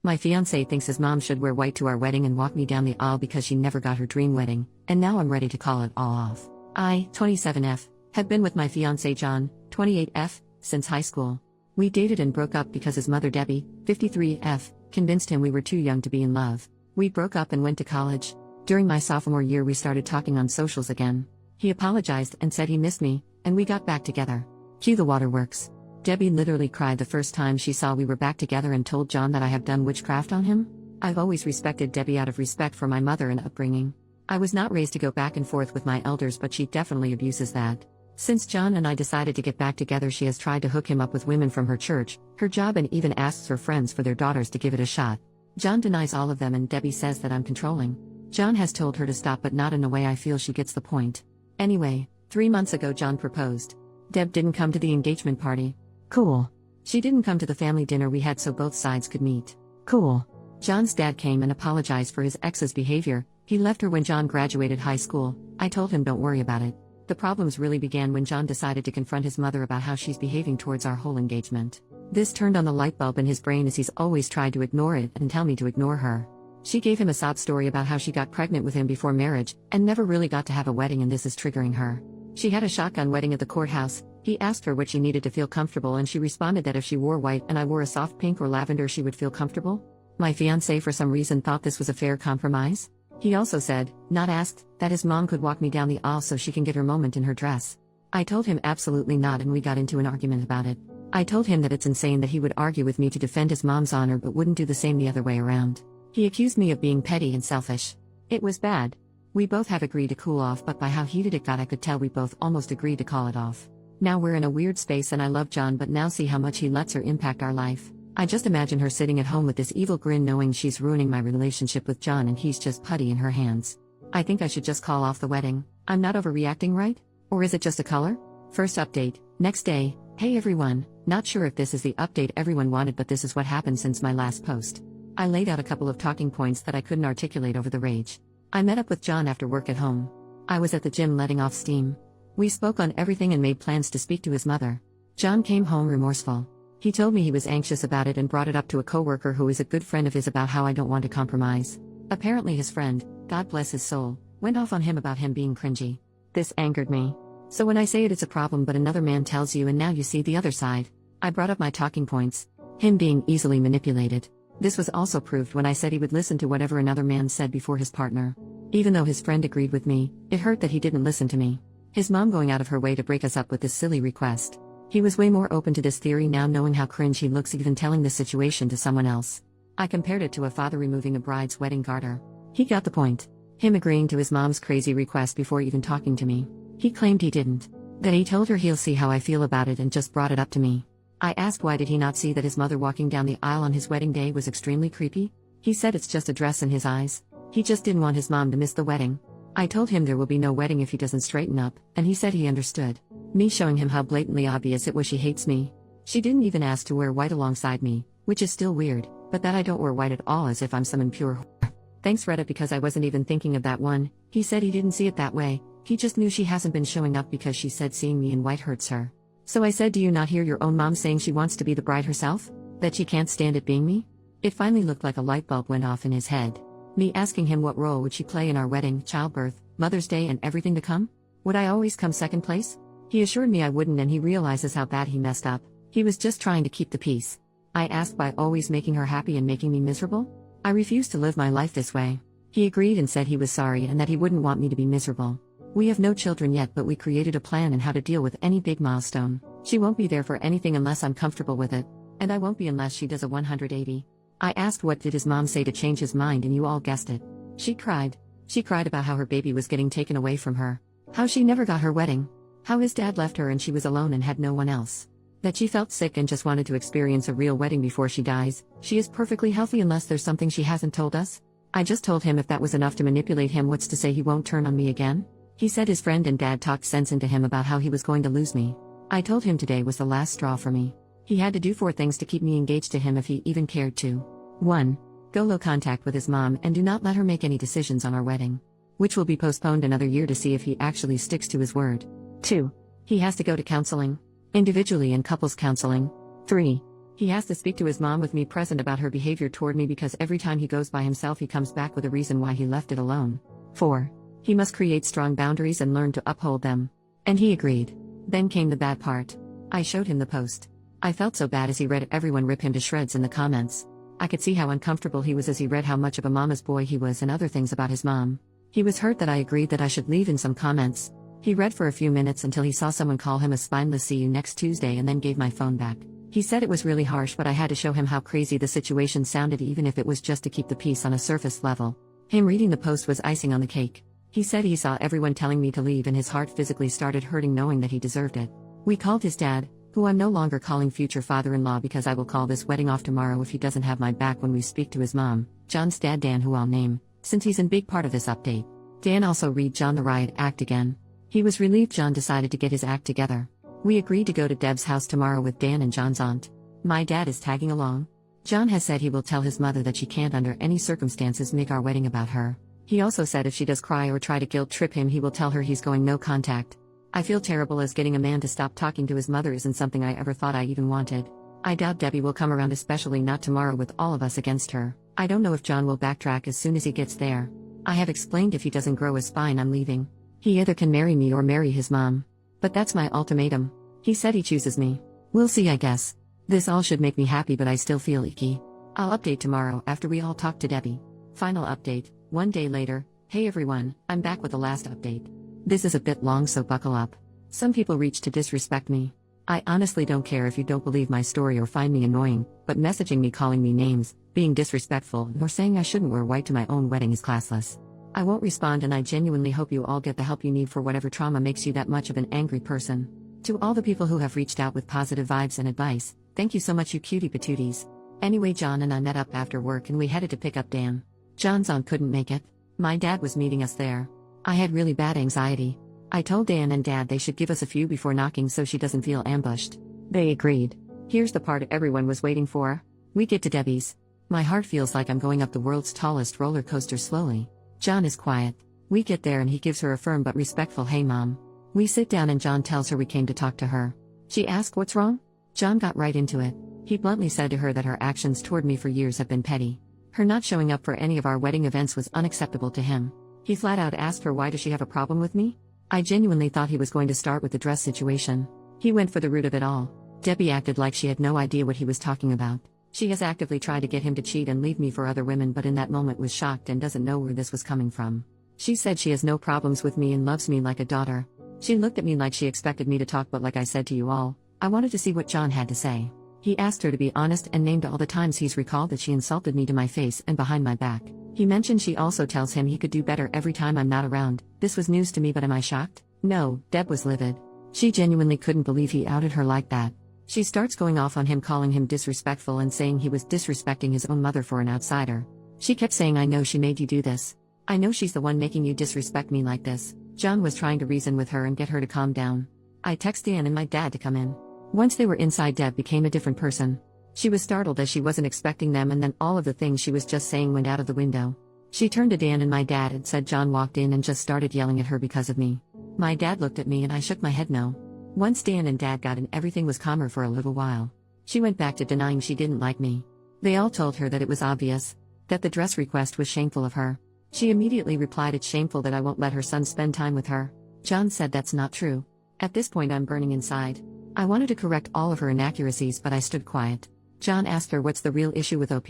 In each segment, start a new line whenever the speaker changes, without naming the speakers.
My fiancé thinks his mom should wear white to our wedding and walk me down the aisle because she never got her dream wedding, and now I'm ready to call it all off. I, 27F, have been with my fiancé John, 28F, since high school. We dated and broke up because his mother Debbie, 53F, convinced him we were too young to be in love. We broke up and went to college. During my sophomore year we started talking on socials again. He apologized and said he missed me, and we got back together. Cue the waterworks. Debbie literally cried the first time she saw we were back together and told John that I have done witchcraft on him. I've always respected Debbie out of respect for my mother and upbringing. I was not raised to go back and forth with my elders, but she definitely abuses that. Since John and I decided to get back together, she has tried to hook him up with women from her church, her job, and even asks her friends for their daughters to give it a shot. John denies all of them and Debbie says that I'm controlling. John has told her to stop, but not in a way I feel she gets the point. Anyway, 3 months ago John proposed. Deb didn't come to the engagement party. Cool. She didn't come to the family dinner we had so both sides could meet. Cool. John's dad came and apologized for his ex's behavior. He left her when John graduated high school. I told him don't worry about it. The problems really began when John decided to confront his mother about how she's behaving towards our whole engagement. This turned on the light bulb in his brain, as he's always tried to ignore it and tell me to ignore her. She gave him a sob story about how she got pregnant with him before marriage and never really got to have a wedding, and this is triggering her. She had a shotgun wedding at the courthouse. He asked her what she needed to feel comfortable, and she responded that if she wore white and I wore a soft pink or lavender she would feel comfortable. My fiancé for some reason thought this was a fair compromise. He also said, not asked, that his mom could walk me down the aisle so she can get her moment in her dress. I told him absolutely not, and we got into an argument about it. I told him that it's insane that he would argue with me to defend his mom's honor but wouldn't do the same the other way around. He accused me of being petty and selfish. It was bad. We both have agreed to cool off, but by how heated it got I could tell we both almost agreed to call it off. Now we're in a weird space, and I love John, but now see how much he lets her impact our life. I just imagine her sitting at home with this evil grin knowing she's ruining my relationship with John and he's just putty in her hands. I think I should just call off the wedding. I'm not overreacting, right? Or is it just a color? First update, next day. Hey everyone, not sure if this is the update everyone wanted, but this is what happened since my last post. I laid out a couple of talking points that I couldn't articulate over the rage. I met up with John after work at home. I was at the gym letting off steam. We spoke on everything and made plans to speak to his mother. John came home remorseful. He told me he was anxious about it and brought it up to a coworker who is a good friend of his about how I don't want to compromise. Apparently his friend, God bless his soul, went off on him about him being cringy. This angered me. So when I say it's a problem but another man tells you and now you see the other side. I brought up my talking points. Him being easily manipulated. This was also proved when I said he would listen to whatever another man said before his partner. Even though his friend agreed with me, it hurt that he didn't listen to me. His mom going out of her way to break us up with this silly request. He was way more open to this theory now, knowing how cringe he looks even telling this situation to someone else. I compared it to a father removing a bride's wedding garter. He got the point. Him agreeing to his mom's crazy request before even talking to me. He claimed he didn't. That he told her he'll see how I feel about it and just brought it up to me. I asked why did he not see that his mother walking down the aisle on his wedding day was extremely creepy? He said it's just a dress in his eyes. He just didn't want his mom to miss the wedding. I told him there will be no wedding if he doesn't straighten up, and he said he understood. Me showing him how blatantly obvious it was she hates me. She didn't even ask to wear white alongside me, which is still weird, but that I don't wear white at all as if I'm some impure whore. Thanks Reddit, because I wasn't even thinking of that one. He said he didn't see it that way, he just knew she hasn't been showing up because she said seeing me in white hurts her. So I said, do you not hear your own mom saying she wants to be the bride herself? That she can't stand it being me? It finally looked like a light bulb went off in his head. Me asking him what role would she play in our wedding, childbirth, Mother's Day and everything to come? Would I always come second place? He assured me I wouldn't, and he realizes how bad he messed up. He was just trying to keep the peace. I asked by always making her happy and making me miserable? I refused to live my life this way. He agreed and said he was sorry and that he wouldn't want me to be miserable. We have no children yet, but we created a plan on how to deal with any big milestone. She won't be there for anything unless I'm comfortable with it. And I won't be unless she does a 180. I asked what did his mom say to change his mind, and you all guessed it. She cried. She cried about how her baby was getting taken away from her. How she never got her wedding. How his dad left her and she was alone and had no one else. That she felt sick and just wanted to experience a real wedding before she dies. She is perfectly healthy unless there's something she hasn't told us. I just told him if that was enough to manipulate him, what's to say he won't turn on me again? He said his friend and dad talked sense into him about how he was going to lose me. I told him today was the last straw for me. He had to do 4 things to keep me engaged to him if he even cared to. 1. Go low contact with his mom and do not let her make any decisions on our wedding. Which will be postponed another year to see if he actually sticks to his word. 2. He has to go to counseling. Individually and couples counseling. 3. He has to speak to his mom with me present about her behavior toward me because every time he goes by himself he comes back with a reason why he left it alone. 4. He must create strong boundaries and learn to uphold them. And he agreed. Then came the bad part. I showed him the post. I felt so bad as he read everyone rip him to shreds in the comments. I could see how uncomfortable he was as he read how much of a mama's boy he was and other things about his mom. He was hurt that I agreed that I should leave in some comments. He read for a few minutes until he saw someone call him a spineless "see you next Tuesday" and then gave my phone back. He said it was really harsh, but I had to show him how crazy the situation sounded, even if it was just to keep the peace on a surface level. Him reading the post was icing on the cake. He said he saw everyone telling me to leave and his heart physically started hurting knowing that he deserved it. We called his dad, who I'm no longer calling future father-in-law because I will call this wedding off tomorrow if he doesn't have my back when we speak to his mom, John's dad Dan, who I'll name, since he's in big part of this update. Dan also read John the riot act again. He was relieved John decided to get his act together. We agreed to go to Deb's house tomorrow with Dan and John's aunt. My dad is tagging along. John has said he will tell his mother that she can't under any circumstances make our wedding about her. He also said if she does cry or try to guilt trip him he will tell her he's going no contact. I feel terrible as getting a man to stop talking to his mother isn't something I ever thought I even wanted. I doubt Debbie will come around, especially not tomorrow with all of us against her. I don't know if John will backtrack as soon as he gets there. I have explained if he doesn't grow a spine I'm leaving. He either can marry me or marry his mom. But that's my ultimatum. He said he chooses me. We'll see, I guess. This all should make me happy, but I still feel icky. I'll update tomorrow after we all talk to Debbie. Final update, 1 day later. Hey everyone, I'm back with the last update. This is a bit long, so buckle up. Some people reach to disrespect me. I honestly don't care if you don't believe my story or find me annoying, but messaging me, calling me names, being disrespectful, or saying I shouldn't wear white to my own wedding is classless. I won't respond, and I genuinely hope you all get the help you need for whatever trauma makes you that much of an angry person. To all the people who have reached out with positive vibes and advice, thank you so much, you cutie patooties. Anyway, John and I met up after work and we headed to pick up Dan. John's aunt couldn't make it. My dad was meeting us there. I had really bad anxiety. I told Dan and Dad they should give us a few before knocking so she doesn't feel ambushed. They agreed. Here's the part everyone was waiting for. We get to Debbie's. My heart feels like I'm going up the world's tallest roller coaster slowly. John is quiet. We get there and he gives her a firm but respectful "Hey mom." We sit down and John tells her we came to talk to her. She asked what's wrong? John got right into it. He bluntly said to her that her actions toward me for years have been petty. Her not showing up for any of our wedding events was unacceptable to him. He flat out asked her why does she have a problem with me? I genuinely thought he was going to start with the dress situation. He went for the root of it all. Debbie acted like she had no idea what he was talking about. She has actively tried to get him to cheat and leave me for other women, but in that moment was shocked and doesn't know where this was coming from. She said she has no problems with me and loves me like a daughter. She looked at me like she expected me to talk, but like I said to you all, I wanted to see what John had to say. He asked her to be honest and named all the times he's recalled that she insulted me to my face and behind my back. He mentioned she also tells him he could do better every time I'm not around. This was news to me, but am I shocked? No, Deb was livid. She genuinely couldn't believe he outed her like that. She starts going off on him, calling him disrespectful and saying he was disrespecting his own mother for an outsider. She kept saying, I know she made you do this. I know she's the one making you disrespect me like this. John was trying to reason with her and get her to calm down. I texted Dan and my dad to come in. Once they were inside, Deb became a different person. She was startled as she wasn't expecting them, and then all of the things she was just saying went out of the window. She turned to Dan and my dad and said John walked in and just started yelling at her because of me. My dad looked at me and I shook my head no. Once Dan and Dad got in, everything was calmer for a little while. She went back to denying she didn't like me. They all told her that it was obvious, that the dress request was shameful of her. She immediately replied, it's shameful that I won't let her son spend time with her. John said that's not true. At this point I'm burning inside. I wanted to correct all of her inaccuracies, but I stood quiet. John asked her what's the real issue with OP?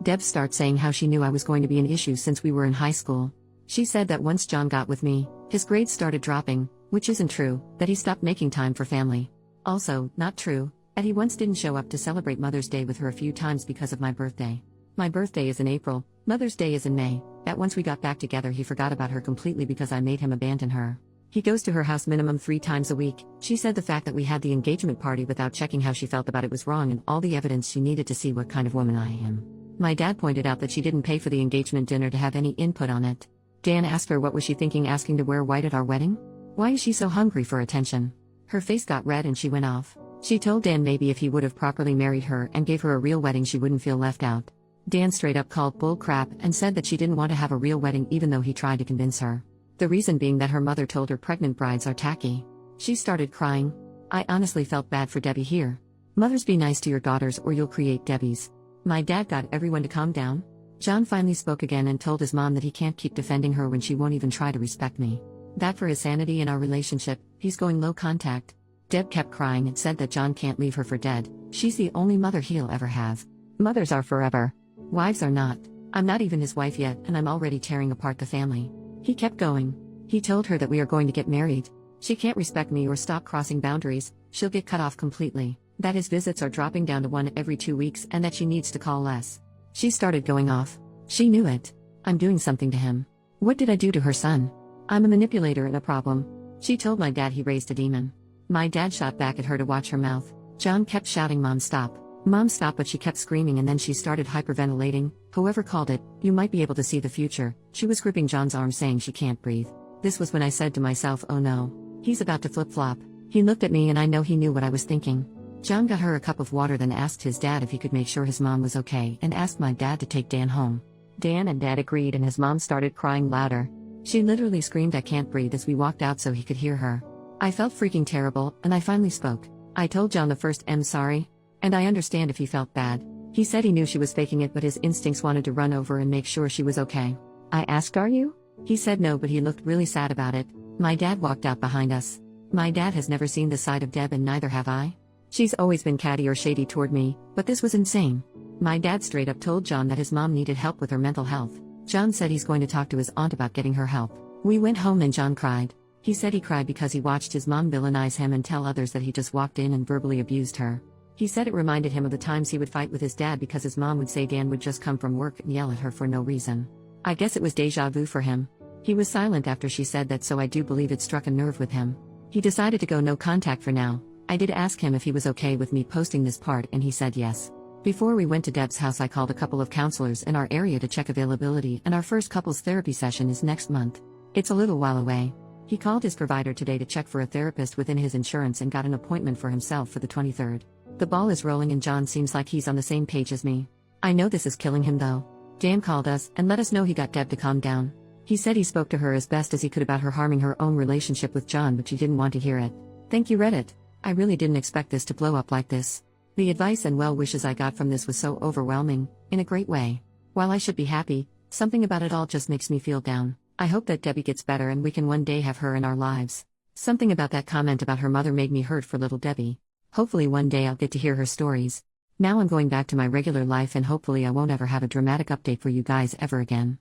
Deb starts saying how she knew I was going to be an issue since we were in high school. She said that once John got with me, his grades started dropping, which isn't true, that he stopped making time for family. Also, not true, that he once didn't show up to celebrate Mother's Day with her a few times because of my birthday. My birthday is in April, Mother's Day is in May, that once we got back together he forgot about her completely because I made him abandon her. He goes to her house minimum 3 times a week. She said the fact that we had the engagement party without checking how she felt about it was wrong and all the evidence she needed to see what kind of woman I am. My dad pointed out that she didn't pay for the engagement dinner to have any input on it. Dan asked her what was she thinking asking to wear white at our wedding? Why is she so hungry for attention? Her face got red and she went off. She told Dan maybe if he would have properly married her and gave her a real wedding she wouldn't feel left out. Dan straight up called bull crap and said that she didn't want to have a real wedding even though he tried to convince her. The reason being that her mother told her pregnant brides are tacky. She started crying. I honestly felt bad for Debbie here. Mothers, be nice to your daughters or you'll create Debbies. My dad got everyone to calm down. John finally spoke again and told his mom that he can't keep defending her when she won't even try to respect me. That for his sanity in our relationship, he's going low contact. Deb kept crying and said that John can't leave her for dead. She's the only mother he'll ever have. Mothers are forever. Wives are not. I'm not even his wife yet, and I'm already tearing apart the family. He kept going. He told her that we are going to get married. She can't respect me or stop crossing boundaries, she'll get cut off completely. That his visits are dropping down to 1 every 2 weeks and that she needs to call less. She started going off. She knew it. I'm doing something to him. What did I do to her son? I'm a manipulator and a problem. She told my dad he raised a demon. My dad shot back at her to watch her mouth. John kept shouting, "Mom, stop. Mom, stop," but she kept screaming and then she started hyperventilating. Whoever called it, you might be able to see the future. She was gripping John's arm saying she can't breathe. This was when I said to myself, oh no. He's about to flip-flop. He looked at me and I know he knew what I was thinking. John got her a cup of water, then asked his dad if he could make sure his mom was okay and asked my dad to take Dan home. Dan and Dad agreed and his mom started crying louder. She literally screamed, "I can't breathe," as we walked out so he could hear her. I felt freaking terrible, and I finally spoke. I told John the first, "I'm sorry." And I understand if he felt bad. He said he knew she was faking it, but his instincts wanted to run over and make sure she was okay. I asked, "Are you?" He said no, but he looked really sad about it. My dad walked out behind us. My dad has never seen this side of Deb and neither have I. She's always been catty or shady toward me, but this was insane. My dad straight up told John that his mom needed help with her mental health. John said he's going to talk to his aunt about getting her help. We went home and John cried. He said he cried because he watched his mom villainize him and tell others that he just walked in and verbally abused her. He said it reminded him of the times he would fight with his dad because his mom would say Dan would just come from work and yell at her for no reason. I guess it was deja vu for him. He was silent after she said that, so I do believe it struck a nerve with him. He decided to go no contact for now. I did ask him if he was okay with me posting this part and he said yes. Before we went to Deb's house, I called a couple of counselors in our area to check availability, and our first couples therapy session is next month. It's a little while away. He called his provider today to check for a therapist within his insurance and got an appointment for himself for the 23rd. The ball is rolling and John seems like he's on the same page as me. I know this is killing him though. Dan called us and let us know he got Deb to calm down. He said he spoke to her as best as he could about her harming her own relationship with John, but she didn't want to hear it. Thank you, Reddit. I really didn't expect this to blow up like this. The advice and well wishes I got from this was so overwhelming, in a great way. While I should be happy, something about it all just makes me feel down. I hope that Debbie gets better and we can one day have her in our lives. Something about that comment about her mother made me hurt for little Debbie. Hopefully one day I'll get to hear her stories. Now I'm going back to my regular life and hopefully I won't ever have a dramatic update for you guys ever again.